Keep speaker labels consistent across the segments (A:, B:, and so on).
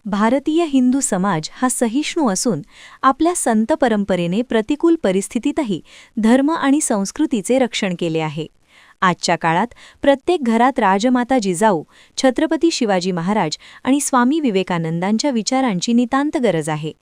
A: भारतीय हिंदू समाज हा सहिष्णू असून आपल्या संत परंपरेने प्रतिकूल परिस्थितीतही धर्म आणि संस्कृतीचे रक्षण केले आहे. आजच्या काळात प्रत्येक घरात राजमाता जिजाऊ, छत्रपती शिवाजी महाराज आणि स्वामी विवेकानंदांच्या विचारांची नितांत गरज आहे.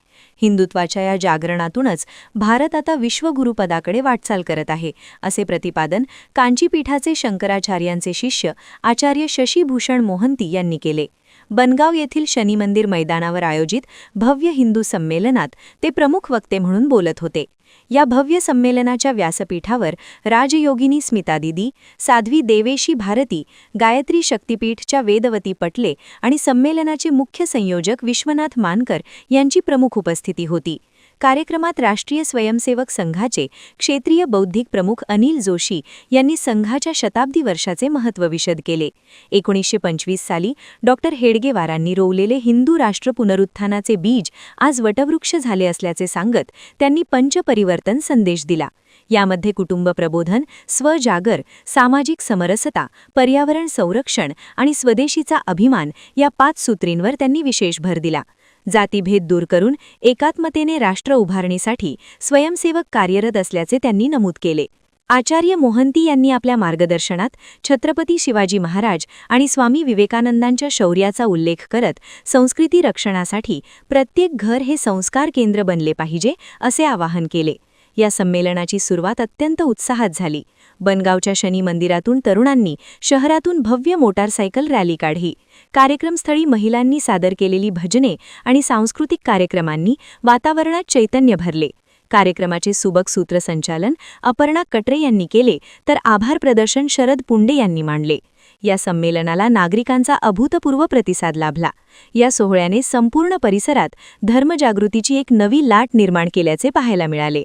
A: हिंदुत्वाच्या या जागरणातूनच भारत आता विश्वगुरुपदाकडे वाटचाल करत आहे, असे प्रतिपादन कांचीपीठाचे शंकराचार्यांचे शिष्य आचार्य शशीभूषण मोहंती यांनी केले. बनगाव येथील शनी मंदिर मैदानावर आयोजित भव्य हिंदू संमेलनात ते प्रमुख वक्ते म्हणून बोलत होते. या भव्य संमेलनाच्या व्यासपीठावर राजयोगिनी स्मिता दिदी, साध्वी देवेशी भारती, गायत्री शक्तिपीठच्या वेदवती पटले आणि संमेलनाचे मुख्य संयोजक विश्वनाथ मानकर यांची प्रमुख उपस्थिती होती. कार्यक्रमात राष्ट्रीय स्वयंसेवक संघाचे क्षेत्रीय बौद्धिक प्रमुख अनिल जोशी यांनी संघाच्या शताब्दी वर्षाचे महत्त्व विशद केले. 1925 साली डॉक्टर हेडगेवारांनी रोवलेले हिंदू राष्ट्र पुनरुत्थानाचे बीज आज वटवृक्ष झाले असल्याचे सांगत त्यांनी पंचपरिवर्तन संदेश दिला. यामध्ये कुटुंब प्रबोधन, स्वजागर, सामाजिक समरसता, पर्यावरण संरक्षण आणि स्वदेशीचा अभिमान या 5 सूत्रींवर त्यांनी विशेष भर दिला. जातीभेद दूर करून एकात्मतेने राष्ट्र उभारणीसाठी स्वयंसेवक कार्यरत असल्याचे त्यांनी नमूद केले. आचार्य मोहंती यांनी आपल्या मार्गदर्शनात छत्रपती शिवाजी महाराज आणि स्वामी विवेकानंदांच्या शौर्याचा उल्लेख करत संस्कृती रक्षणासाठी प्रत्येक घर हे संस्कार केंद्र बनले पाहिजे असे आवाहन केले. या संमेलनाची सुरुवात अत्यंत उत्साहात झाली. बनगावच्या शनी मंदिरातून तरुणांनी शहरातून भव्य मोटारसायकल रॅली काढली. कार्यक्रमस्थळी महिलांनी सादर केलेली भजने आणि सांस्कृतिक कार्यक्रमांनी वातावरणात चैतन्य भरले. कार्यक्रमाचे सुबक सूत्रसंचालन अपर्णा कटरे यांनी केले, तर आभार प्रदर्शन शरद पुंडे यांनी मांडले. या संमेलनाला नागरिकांचा अभूतपूर्व प्रतिसाद लाभला. या सोहळ्याने संपूर्ण परिसरात धर्मजागृतीची एक नवी लाट निर्माण केल्याचे पाहायला मिळाले.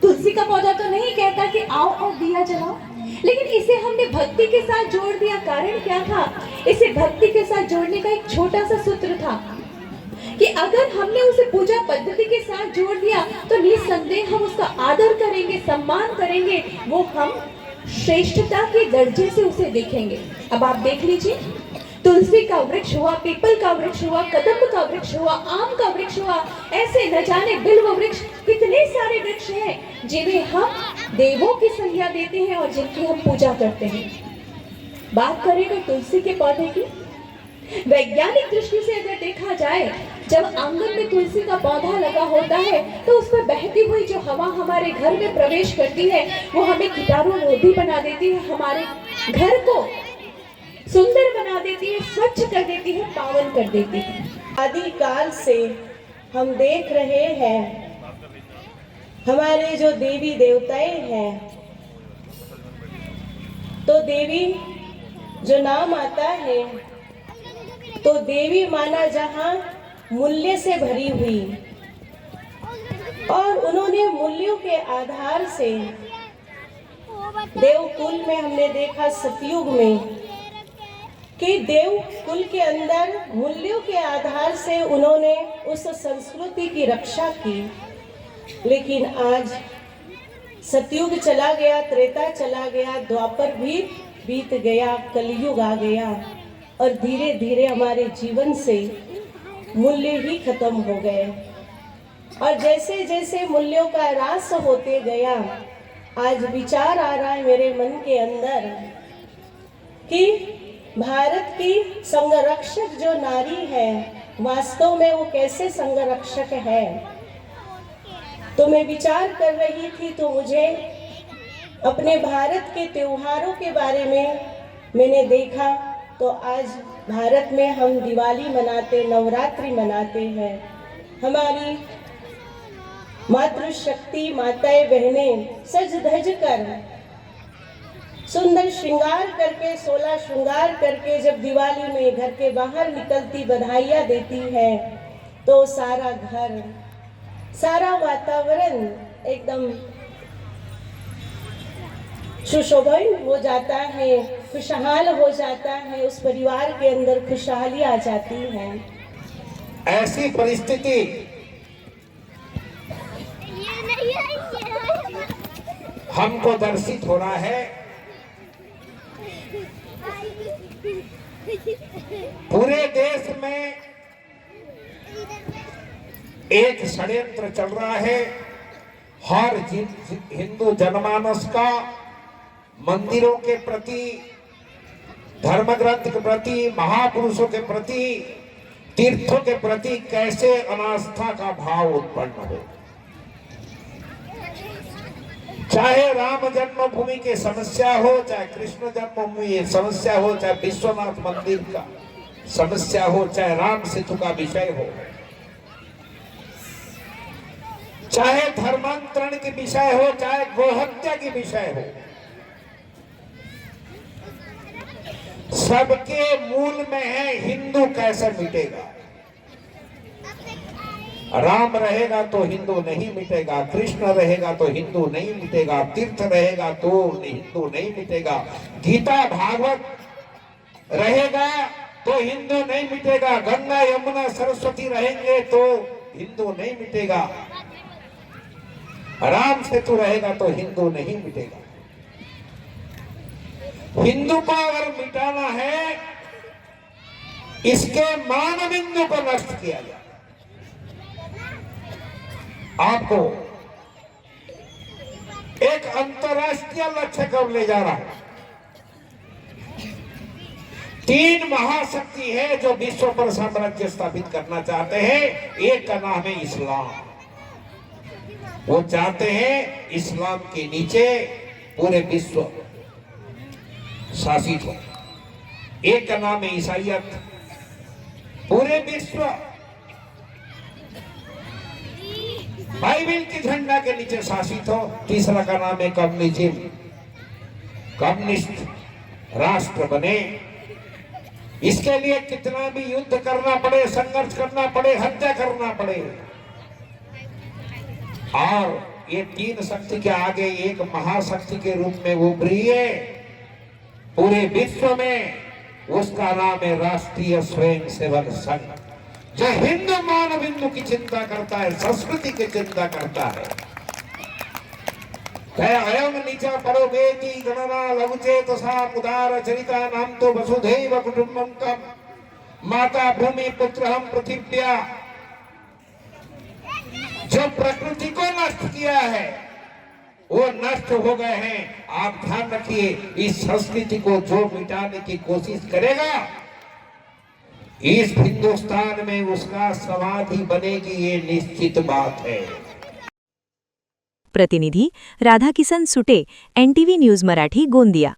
B: तुलसी का पौधा तो नहीं कहता कि आओ और दिया जलाओ, लेकिन इसे हमने भक्ति के साथ जोड़ दिया. कारण क्या था? इसे भक्ति के साथ जोड़ने का एक छोटा सा सूत्र था कि अगर हमने उसे पूजा पद्धति के साथ जोड़ दिया तो निसंदेह हम उसका आदर करेंगे, सम्मान करेंगे, वो हम श्रेष्ठता के दर्जे से उसे देखेंगे. अब आप देख लीजिए, तुलसी का वृक्ष हुआ, पीपल का वृक्ष हुआ, कदम्ब का वृक्ष हुआ, आम का वृक्ष हुआ, ऐसे न जाने बिल्व वृक्ष, कितने सारे वृक्ष हैं जिन्हें हम देवों की संज्ञा देते हैं और जिनकी हम पूजा करते हैं. बात करें तुलसी के पौधे की, वैज्ञानिक दृष्टि से अगर देखा जाए, जब आंगन में तुलसी का पौधा लगा होता है तो उस पर बहती हुई जो हवा हमारे घर में प्रवेश करती है वो हमें कीटाणुरोधी बना देती है, हमारे घर को सुंदर बना देती है, स्वच्छ कर देती है, पावन कर देती है.
C: आदिकाल से हम देख रहे हैं हमारे जो देवी देवताएं हैं, तो देवी जो नाम आता है तो देवी माना जहां मूल्य से भरी हुई, और उन्होंने मूल्यों के आधार से देवकुल में हमने देखा सतयुग में कि देव कुल के अंदर मूल्यों के आधार से उन्होंने उस संस्कृति की रक्षा की. लेकिन आज सतयुग चला गया, त्रेता चला गया, द्वापर भी बीत गया, कलयुग आ गया और धीरे धीरे हमारे जीवन से मूल्य ही खत्म हो गए. और जैसे जैसे मूल्यों का ह्रास होते गया, आज विचार आ रहा है मेरे मन के अंदर कि भारत की संरक्षक जो नारी है, वास्तव में वो कैसे संरक्षक है. तो मैं विचार कर रही थी तो मुझे अपने भारत के त्योहारों के बारे में मैंने देखा. तो आज भारत में हम दिवाली मनाते, नवरात्रि मनाते हैं. हमारी मातृशक्ति माताएं बहनें सज धज कर सुंदर श्रृंगार करके, 16 श्रृंगार करके जब दिवाली में घर के बाहर निकलती बधाइयाँ देती है तो सारा घर, सारा वातावरण एकदम सुशोभन हो जाता है, खुशहाल हो जाता है. उस परिवार के अंदर खुशहाली आ जाती है.
D: ऐसी परिस्थिति हमको दर्शित हो रहा है. पूरे देश में एक षड्यंत्र चल रहा है हर हिंदू जनमानस का मंदिरों के प्रति, धर्म ग्रंथ के प्रति, महापुरुषों के प्रति, तीर्थों के प्रति कैसे अनास्था का भाव उत्पन्न हो। चाहे राम जन्मभूमि की समस्या हो, चाहे कृष्ण जन्मभूमि की समस्या हो, चाहे विश्वनाथ मंदिर का समस्या हो, चाहे राम सेतु का विषय हो, चाहे धर्मांतरण के विषय हो, चाहे गोहत्या के विषय हो, सबके मूल में है हिंदू कैसे मिटेगा। राम रहेगा तो हिंदू नहीं मिटेगा, कृष्ण रहेगा तो हिंदू नहीं मिटेगा, तीर्थ रहेगा तो हिंदू नहीं मिटेगा, गीता भागवत रहेगा तो हिंदू नहीं मिटेगा, गंगा यमुना सरस्वती रहेंगे तो हिंदू नहीं मिटेगा, राम सेतु रहेगा तो हिंदू नहीं मिटेगा। हिंदू को अगर मिटाना है, इसके मानबिंदु को नष्ट किया जाए। आपको एक अंतरराष्ट्रीय लक्ष्य कब ले जा रहा है। 3 महाशक्ति है जो विश्व पर साम्राज्य स्थापित करना चाहते हैं। एक का नाम है इस्लाम। वो चाहते हैं इस्लाम के नीचे पूरे विश्व शासित हो। एक का नाम है ईसाईयत, पूरे विश्व बाइबिल के झंडा के नीचे शासित हो। तीसरा का नाम है कम्युनिज्म, कम्युनिस्ट राष्ट्र बने। इसके लिए कितना भी युद्ध करना पड़े, संघर्ष करना पड़े, हत्या करना पड़े, और ये 3 शक्ति के आगे एक महाशक्ति के रूप में उभरी है पूरे विश्व में। उसका नाम है राष्ट्रीय स्वयंसेवक संघ, जो हिंदू मानबिंदु की चिंता करता है, संस्कृति की चिंता करता है। अयम नीचा परो वेति गणना लघुचेतसा उदार चरिता नाम तो वसुधैव कुटुंबकम माता भूमि पुत्रहम पृथिव्या। जो प्रकृति को नष्ट किया है वो नष्ट हो गए हैं। आप ध्यान रखिए, इस संस्कृति को जो मिटाने की कोशिश करेगा, इस हिंदुस्तान में उसका समाधि बनेगी, ये निश्चित बात है।
A: प्रतिनिधी राधाकिसन सुटे, NTV न्यूज मराठी, गोंदिया।